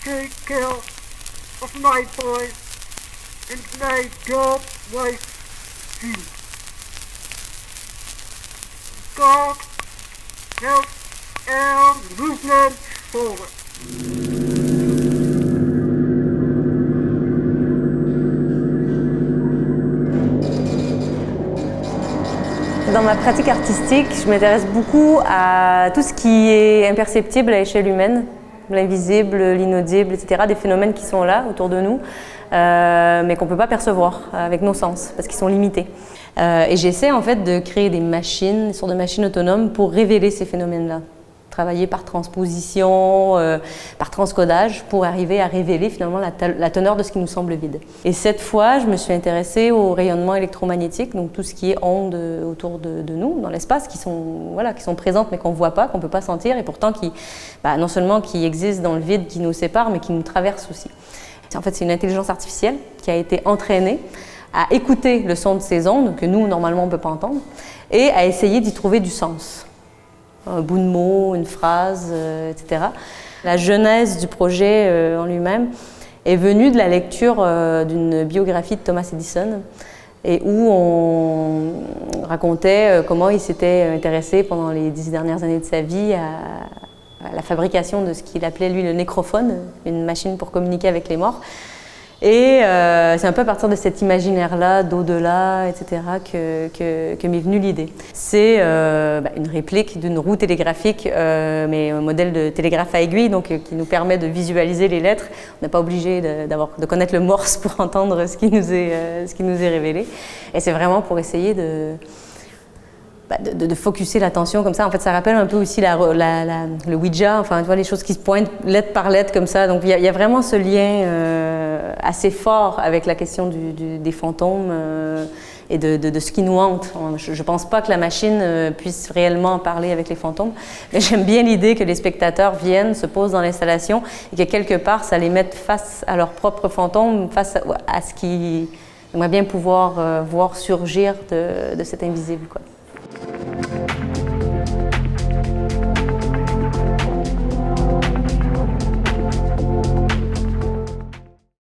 take care of my boy and may God bless you. God help our movement forward. Dans ma pratique artistique, je m'intéresse beaucoup à tout ce qui est imperceptible à échelle humaine, l'invisible, l'inaudible, etc. Des phénomènes qui sont là, autour de nous, mais qu'on ne peut pas percevoir avec nos sens, parce qu'ils sont limités. Et j'essaie en fait de créer des machines, des sortes de machines autonomes pour révéler ces phénomènes-là. Travailler par transposition, par transcodage, pour arriver à révéler finalement la teneur de ce qui nous semble vide. Et cette fois, je me suis intéressée au rayonnement électromagnétique, donc tout ce qui est ondes autour de nous, dans l'espace, qui sont présentes mais qu'on ne voit pas, qu'on ne peut pas sentir, et pourtant qui, non seulement qui existent dans le vide qui nous sépare, mais qui nous traversent aussi. En fait, c'est une intelligence artificielle qui a été entraînée à écouter le son de ces ondes, que nous, normalement, on ne peut pas entendre, et à essayer d'y trouver du sens. Un bout de mot, une phrase, etc. La genèse du projet en lui-même est venue de la lecture d'une biographie de Thomas Edison, et où on racontait comment il s'était intéressé pendant les 10 dernières années de sa vie à la fabrication de ce qu'il appelait lui le nécrophone, une machine pour communiquer avec les morts. Et c'est un peu à partir de cet imaginaire-là, d'au-delà, etc., que m'est venue l'idée. C'est une réplique d'une roue télégraphique, mais un modèle de télégraphe à aiguille, donc qui nous permet de visualiser les lettres. On n'est pas obligé de connaître le morse pour entendre ce qui nous est révélé. Et c'est vraiment pour essayer de focusser l'attention comme ça. En fait, ça rappelle un peu aussi le Ouija, enfin, tu vois, les choses qui se pointent lettre par lettre comme ça. Donc, il y a vraiment ce lien assez fort avec la question des fantômes et de ce qui nous hante. Je ne pense pas que la machine puisse réellement parler avec les fantômes, mais j'aime bien l'idée que les spectateurs viennent, se posent dans l'installation et que quelque part, ça les mette face à leurs propres fantômes, face à ce qu'ils aimeraient bien pouvoir voir surgir de cet invisible, quoi.